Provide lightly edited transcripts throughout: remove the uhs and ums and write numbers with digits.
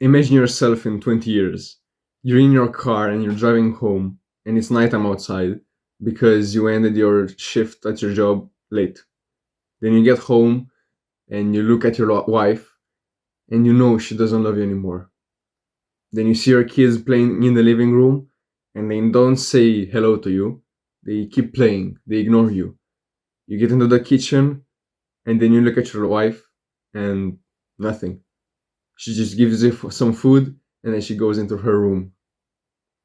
Imagine yourself in 20 years. You're in your car and you're driving home, and it's nighttime outside because you ended your shift at your job late. Then you get home and you look at your wife and you know she doesn't love you anymore. Then you see your kids playing in the living room and they don't say hello to you. They keep playing, they ignore you. You get into the kitchen and then you look at your wife and nothing. She just gives you some food and then she goes into her room.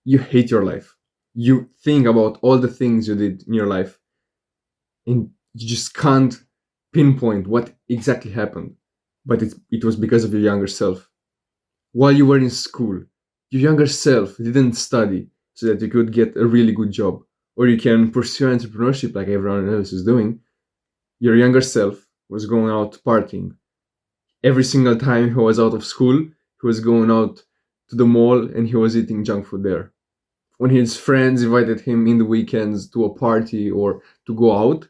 You hate your life. You think about all the things you did in your life and you just can't pinpoint what exactly happened. But it was because of your younger self. While you were in school, your younger self didn't study so that you could get a really good job or you can pursue entrepreneurship like everyone else is doing. Your younger self was going out partying. Every single time he was out of school, he was going out to the mall and he was eating junk food there. When his friends invited him in the weekends to a party or to go out,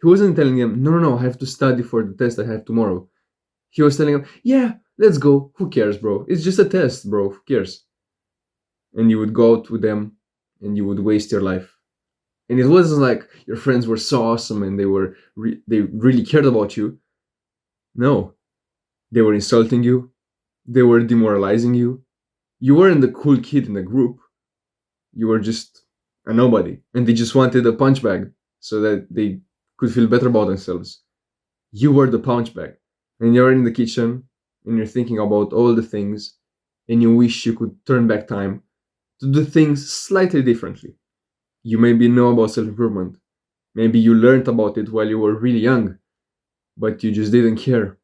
he wasn't telling them, no, no, no, I have to study for the test I have tomorrow. He was telling them, yeah, let's go. Who cares, bro? It's just a test, bro. Who cares? And you would go out with them and you would waste your life. And it wasn't like your friends were so awesome and they really cared about you. No, they were insulting you. They were demoralizing you. You weren't the cool kid in the group. You were just a nobody. And they just wanted a punch bag so that they could feel better about themselves. You were the punch bag. And you're in the kitchen and you're thinking about all the things and you wish you could turn back time to do things slightly differently. You maybe know about self improvement. Maybe you learned about it while you were really young, but you just didn't care.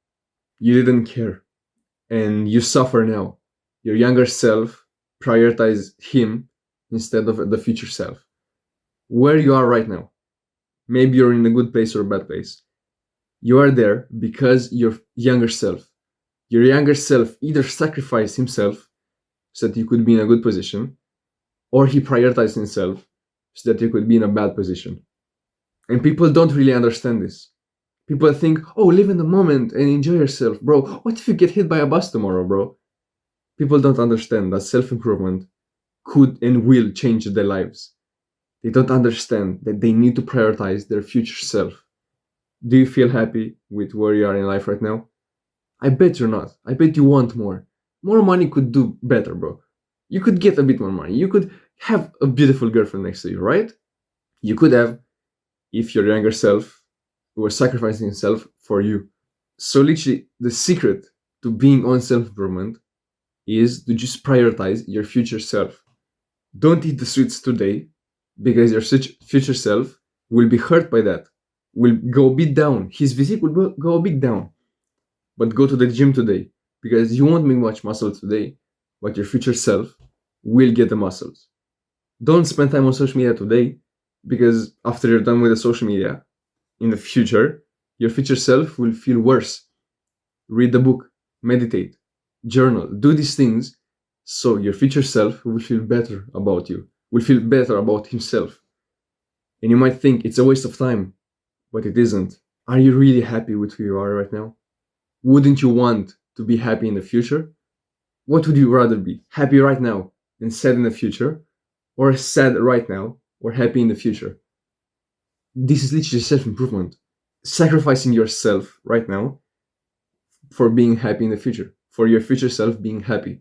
You didn't care. And you suffer now. Your younger self prioritized him instead of the future self. Where you are right now, maybe you're in a good place or a bad place. You are there because your younger self either sacrificed himself so that you could be in a good position, or he prioritized himself so that you could be in a bad position. And people don't really understand this. People think, oh, live in the moment and enjoy yourself, bro. What if you get hit by a bus tomorrow, bro? People don't understand that self improvement could and will change their lives. They don't understand that they need to prioritize their future self. Do you feel happy with where you are in life right now? I bet you're not. I bet you want more. More money could do better, bro. You could get a bit more money. You could have a beautiful girlfriend next to you, right? You could have if your younger self was sacrificing himself for you. So literally, the secret to being on self-improvement is to just prioritize your future self. Don't eat the sweets today because your future self will be hurt by that, will go a bit down. His physique will go a bit down. But go to the gym today because you won't make much muscle today, but your future self will get the muscles. Don't spend time on social media today because after you're done with the social media, in the future, your future self will feel worse. Read the book, meditate, journal, do these things so your future self will feel better about you, will feel better about himself. And you might think it's a waste of time, but it isn't. Are you really happy with who you are right now? Wouldn't you want to be happy in the future? What would you rather be? Happy right now and sad in the future? Or sad right now or happy in the future? This is literally self improvement. Sacrificing yourself right now for being happy in the future, for your future self being happy.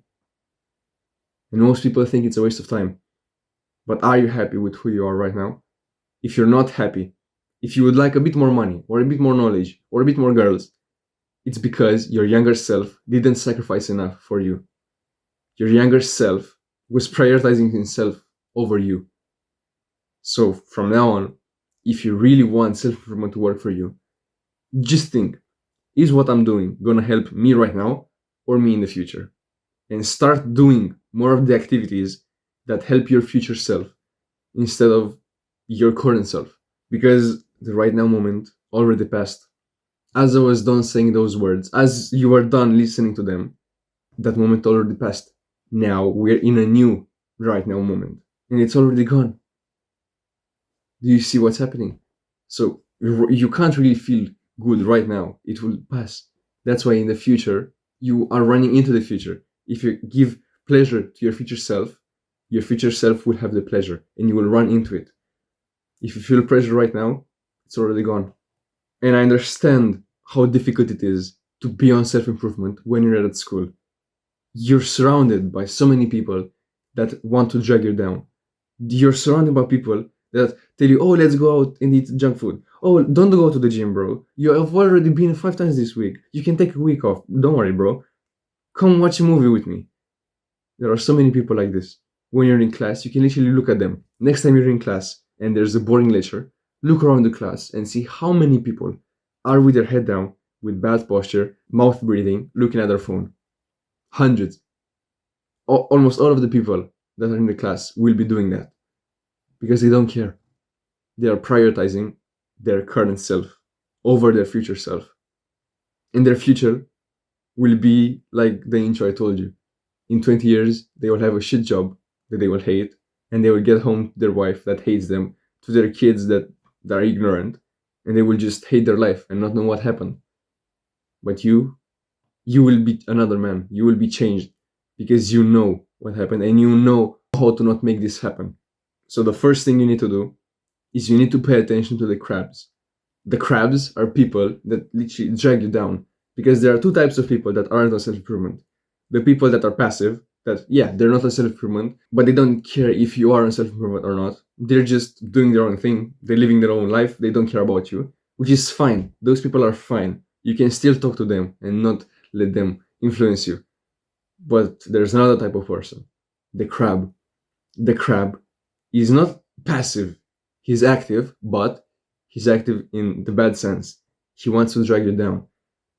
And most people think it's a waste of time. But are you happy with who you are right now? If you're not happy, if you would like a bit more money, or a bit more knowledge, or a bit more girls, it's because your younger self didn't sacrifice enough for you. Your younger self was prioritizing himself over you. So from now on, if you really want self improvement to work for you, just think, is what I'm doing gonna help me right now or me in the future? And start doing more of the activities that help your future self instead of your current self. Because the right now moment already passed. As I was done saying those words, as you were done listening to them, that moment already passed. Now we're in a new right now moment. And it's already gone. Do you see what's happening? So you can't really feel good right now. It will pass. That's why in the future, you are running into the future. If you give pleasure to your future self will have the pleasure and you will run into it. If you feel pressure right now, it's already gone. And I understand how difficult it is to be on self improvement when you're at school. You're surrounded by so many people that want to drag you down. You're surrounded by people that tell you, oh, let's go out and eat junk food. Oh, don't go to the gym, bro. You have already been 5 times this week. You can take a week off. Don't worry, bro. Come watch a movie with me. There are so many people like this. When you're in class, you can literally look at them. Next time you're in class and there's a boring lecture, look around the class and see how many people are with their head down, with bad posture, mouth breathing, looking at their phone. Hundreds. Almost all of the people that are in the class will be doing that because they don't care. They are prioritizing their current self over their future self. And their future will be like the intro I told you. In 20 years, they will have a shit job that they will hate, and they will get home to their wife that hates them, to their kids that are ignorant, and they will just hate their life and not know what happened. But you will be another man. You will be changed because you know what happened and you know how to not make this happen. So the first thing you need to do is you need to pay attention to the crabs. The crabs are people that literally drag you down because there are two types of people that aren't on self-improvement. The people that are passive, that, yeah, they're not on self-improvement, but they don't care if you are on self-improvement or not. They're just doing their own thing. They're living their own life. They don't care about you, which is fine. Those people are fine. You can still talk to them and not let them influence you. But there's another type of person, the crab. The crab is not passive. He's active, but he's active in the bad sense. He wants to drag you down.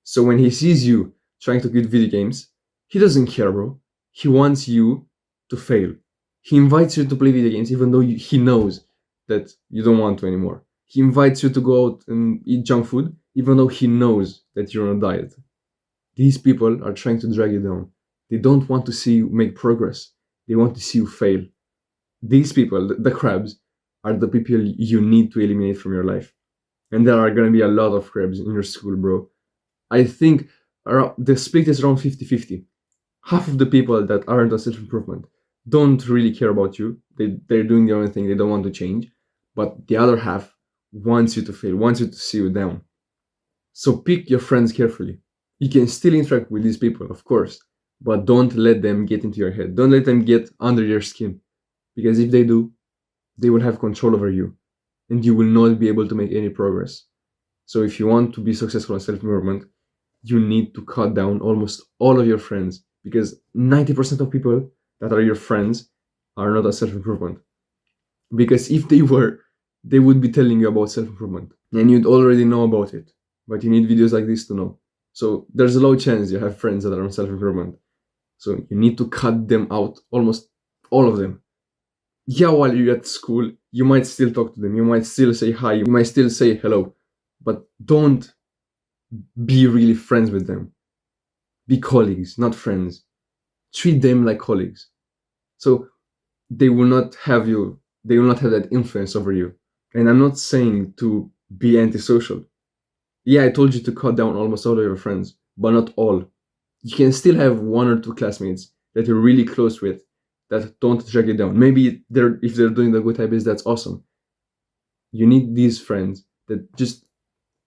So when he sees you trying to quit video games, he doesn't care, bro. He wants you to fail. He invites you to play video games even though he knows that you don't want to anymore. He invites you to go out and eat junk food even though he knows that you're on a diet. These people are trying to drag you down. They don't want to see you make progress. They want to see you fail. These people, the crabs, are the people you need to eliminate from your life. And there are going to be a lot of crabs in your school, bro. I think the split is around 50-50. Half of the people that aren't on self-improvement don't really care about you. They're doing their own thing. They don't want to change. But the other half wants you to fail, wants you to see you down. So pick your friends carefully. You can still interact with these people, of course, but don't let them get into your head. Don't let them get under your skin. Because if they do, they will have control over you and you will not be able to make any progress. So if you want to be successful in self-improvement, you need to cut down almost all of your friends because 90% of people that are your friends are not on self-improvement. Because if they were, they would be telling you about self-improvement and you'd already know about it. But you need videos like this to know. So there's a low chance you have friends that are on self-improvement. So you need to cut them out, almost all of them. Yeah, while you're at school, you might still talk to them. You might still say hi. You might still say hello. But don't be really friends with them. Be colleagues, not friends. Treat them like colleagues. So they will not have that influence over you. And I'm not saying to be antisocial. Yeah, I told you to cut down almost all of your friends, but not all. You can still have one or two classmates that you're really close with that don't drag you down. Maybe if they're doing the good habits, that's awesome. You need these friends that just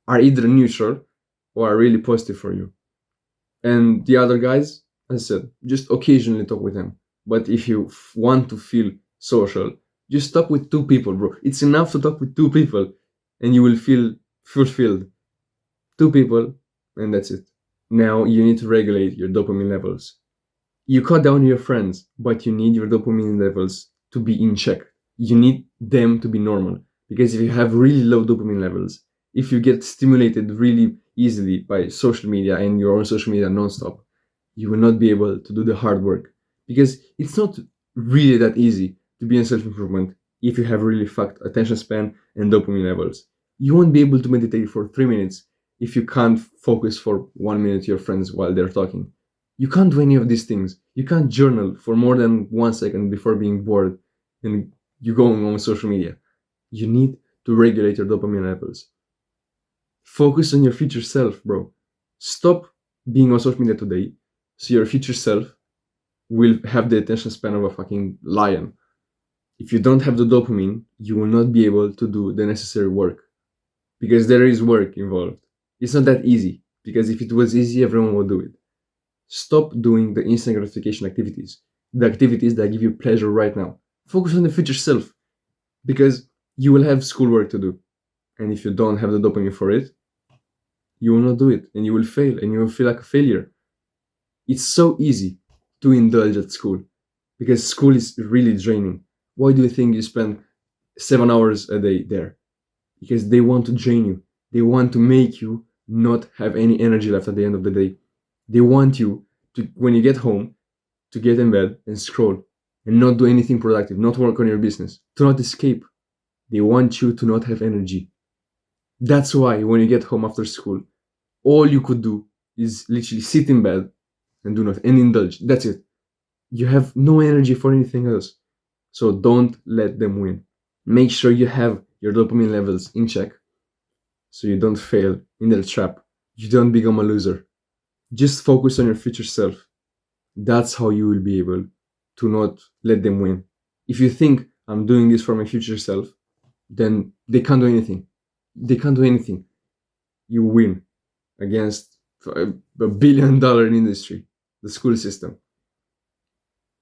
are either neutral or are really positive for you. And the other guys, as I said, just occasionally talk with them. But if you want to feel social, just talk with two people, bro. It's enough to talk with two people and you will feel fulfilled. Two people, and that's it. Now you need to regulate your dopamine levels. You cut down your friends, but you need your dopamine levels to be in check. You need them to be normal. Because if you have really low dopamine levels, if you get stimulated really easily by social media and you're on social media nonstop, you will not be able to do the hard work. Because it's not really that easy to be in self-improvement if you have really fucked attention span and dopamine levels. You won't be able to meditate for 3 minutes if you can't focus for 1 minute to your friends while they're talking. You can't do any of these things. You can't journal for more than 1 second before being bored and you going on social media. You need to regulate your dopamine levels. Focus on your future self, bro. Stop being on social media today so your future self will have the attention span of a fucking lion. If you don't have the dopamine, you will not be able to do the necessary work, because there is work involved. It's not that easy, because if it was easy, everyone would do it. Stop doing the instant gratification activities, the activities that give you pleasure right now. Focus on the future self, because you will have schoolwork to do. And if you don't have the dopamine for it, you will not do it, and you will fail, and you will feel like a failure. It's so easy to indulge at school, because school is really draining. Why do you think you spend 7 hours a day there? Because they want to drain you. They want to make you not have any energy left at the end of the day. They want you to, when you get home, to get in bed and scroll and not do anything productive, not work on your business, to not escape. They want you to not have energy. That's why when you get home after school, all you could do is literally sit in bed and do nothing and indulge. That's it. You have no energy for anything else. So don't let them win. Make sure you have your dopamine levels in check so you don't fail in their trap. You don't become a loser. Just focus on your future self. That's how you will be able to not let them win. If you think I'm doing this for my future self, then they can't do anything. They can't do anything. You win against $1 billion industry, the school system.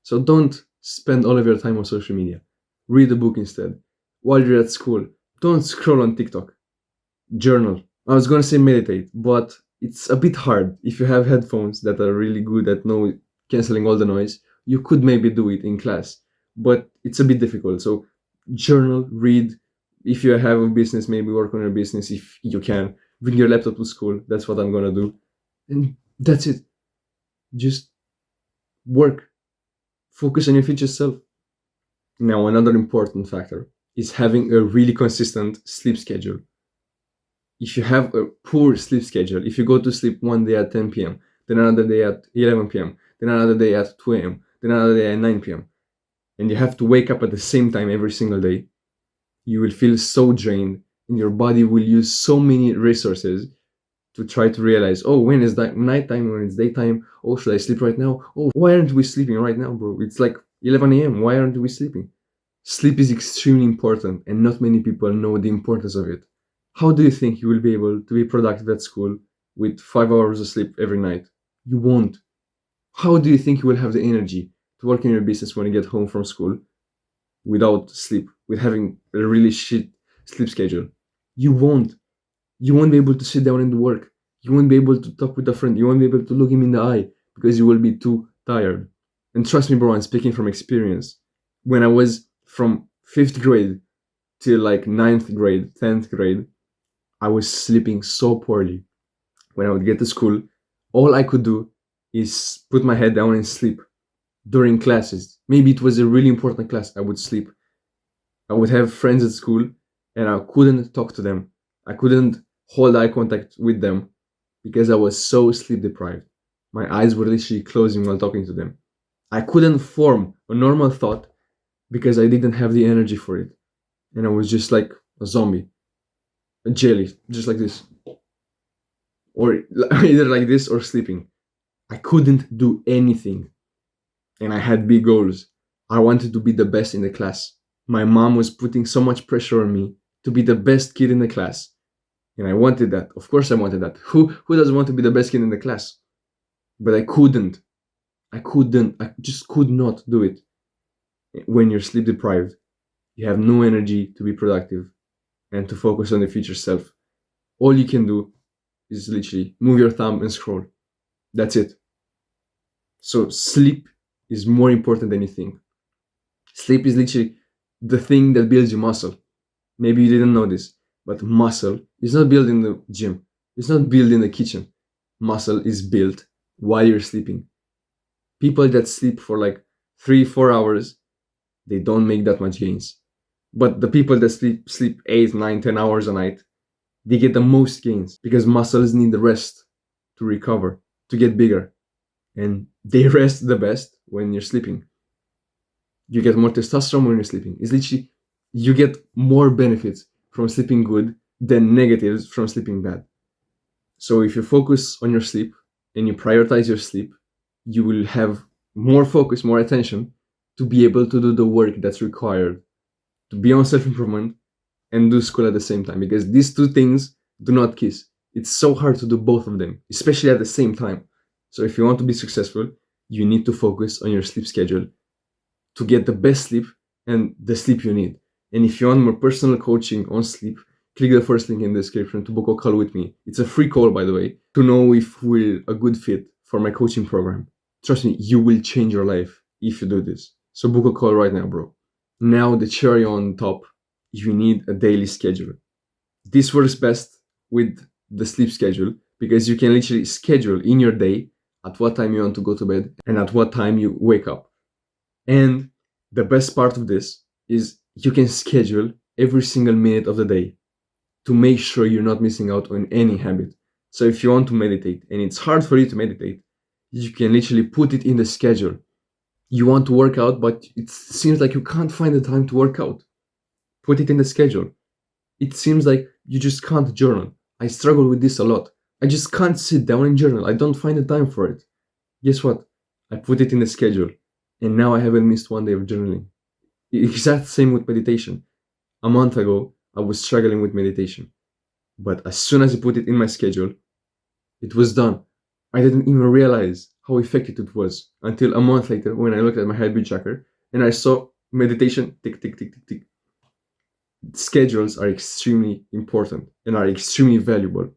So don't spend all of your time on social media. Read a book instead. While you're at school, don't scroll on TikTok. Journal. I was gonna say meditate, but it's a bit hard. If you have headphones that are really good at canceling all the noise, you could maybe do it in class, but it's a bit difficult. So journal, read. If you have a business, maybe work on your business if you can. Bring your laptop to school. That's what I'm gonna do. And that's it. Just work. Focus on your future self. Now, another important factor is having a really consistent sleep schedule. If you have a poor sleep schedule, if you go to sleep one day at 10 p.m., then another day at 11 p.m., then another day at 2 a.m., then another day at 9 p.m., and you have to wake up at the same time every single day, you will feel so drained, and your body will use so many resources to try to realize, oh, when is that nighttime, when it's daytime, oh, should I sleep right now? Oh, why aren't we sleeping right now, bro? It's like 11 a.m., why aren't we sleeping? Sleep is extremely important, and not many people know the importance of it. How do you think you will be able to be productive at school with 5 hours of sleep every night? You won't. How do you think you will have the energy to work in your business when you get home from school without sleep, with having a really shit sleep schedule? You won't. You won't be able to sit down and do work. You won't be able to talk with a friend. You won't be able to look him in the eye because you will be too tired. And trust me, bro, I'm speaking from experience. When I was from 5th grade till like 9th grade, 10th grade, I was sleeping so poorly. When I would get to school, all I could do is put my head down and sleep during classes. Maybe it was a really important class, I would sleep. I would have friends at school and I couldn't talk to them. I couldn't hold eye contact with them because I was so sleep deprived. My eyes were literally closing while talking to them. I couldn't form a normal thought because I didn't have the energy for it. And I was just like a zombie, a jelly, just like this. Or either like this or sleeping. I couldn't do anything. And I had big goals. I wanted to be the best in the class. My mom was putting so much pressure on me to be the best kid in the class. And I wanted that. Of course I wanted that. Who doesn't want to be the best kid in the class? But I couldn't. I just could not do it. When you're sleep deprived, you have no energy to be productive and to focus on the future self. All you can do is literally move your thumb and scroll. That's it. So sleep is more important than you think. Sleep is literally the thing that builds your muscle. Maybe you didn't know this, but muscle is not built in the gym. It's not built in the kitchen. Muscle is built while you're sleeping. People that sleep for like 3-4 hours, they don't make that much gains. But the people that sleep 8, 9, 10 hours a night, they get the most gains because muscles need the rest to recover, to get bigger. And they rest the best when you're sleeping. You get more testosterone when you're sleeping. It's literally, you get more benefits from sleeping good than negatives from sleeping bad. So if you focus on your sleep and you prioritize your sleep, you will have more focus, more attention to be able to do the work that's required to be on self improvement and do school at the same time, because these two things do not kiss. It's so hard to do both of them, especially at the same time. So if you want to be successful, you need to focus on your sleep schedule to get the best sleep and the sleep you need. And if you want more personal coaching on sleep, click the first link in the description to book a call with me. It's a free call, by the way, to know if we're a good fit for my coaching program. Trust me, you will change your life if you do this. So book a call right now, bro. Now, the cherry on top, you need a daily schedule. This works best with the sleep schedule because you can literally schedule in your day at what time you want to go to bed and at what time you wake up. And the best part of this is you can schedule every single minute of the day to make sure you're not missing out on any habit. So if you want to meditate and it's hard for you to meditate, you can literally put it in the schedule. You want to work out, but it seems like you can't find the time to work out. Put it in the schedule. It seems like you just can't journal. I struggle with this a lot. I just can't sit down and journal. I don't find the time for it. Guess what? I put it in the schedule, and now I haven't missed one day of journaling. Exact same with meditation. A month ago, I was struggling with meditation. But as soon as I put it in my schedule, it was done. I didn't even realize how effective it was until a month later when I looked at my heartbeat tracker and I saw meditation tick, tick, tick, tick, tick. Schedules are extremely important and are extremely valuable.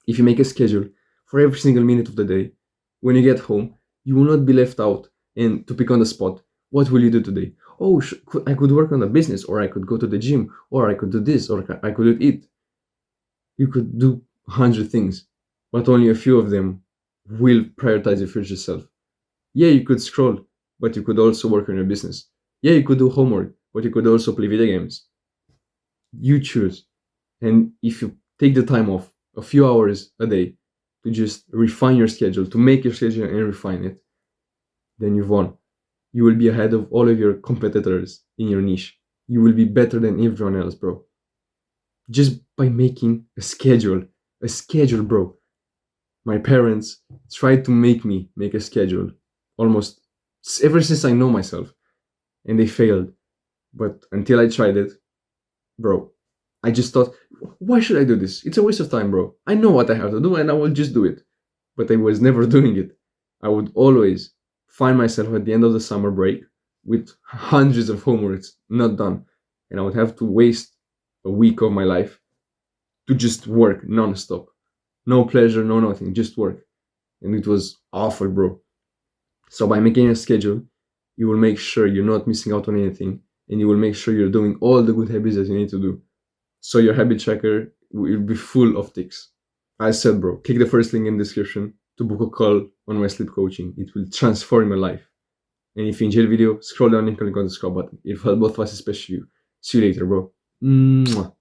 If you make a schedule for every single minute of the day, when you get home, you will not be left out and to pick on the spot. What will you do today? Oh, I could work on a business, or I could go to the gym, or I could do this, or I could eat. You could do 100 things, but only a few of them will prioritize your future self. Yeah, you could scroll, but you could also work on your business. Yeah, you could do homework, but you could also play video games. You choose. And if you take the time off, a few hours a day, to just refine your schedule, to make your schedule and refine it, then you've won. You will be ahead of all of your competitors in your niche. You will be better than everyone else, bro. Just by making a schedule, bro. My parents tried to make me make a schedule almost ever since I know myself, and they failed. But until I tried it, bro, I just thought, why should I do this? It's a waste of time, bro. I know what I have to do and I will just do it. But I was never doing it. I would always find myself at the end of the summer break with hundreds of homeworks not done. And I would have to waste a week of my life to just work non-stop. No pleasure, no nothing, just work. And it was awful, bro. So by making a schedule, you will make sure you're not missing out on anything, and you will make sure you're doing all the good habits that you need to do. So your habit tracker will be full of ticks. I said, bro, click the first link in the description to book a call on my sleep coaching. It will transform your life. And if you enjoyed the video, scroll down and click on the subscribe button. It will help both of us, especially you. See you later, bro. Mwah.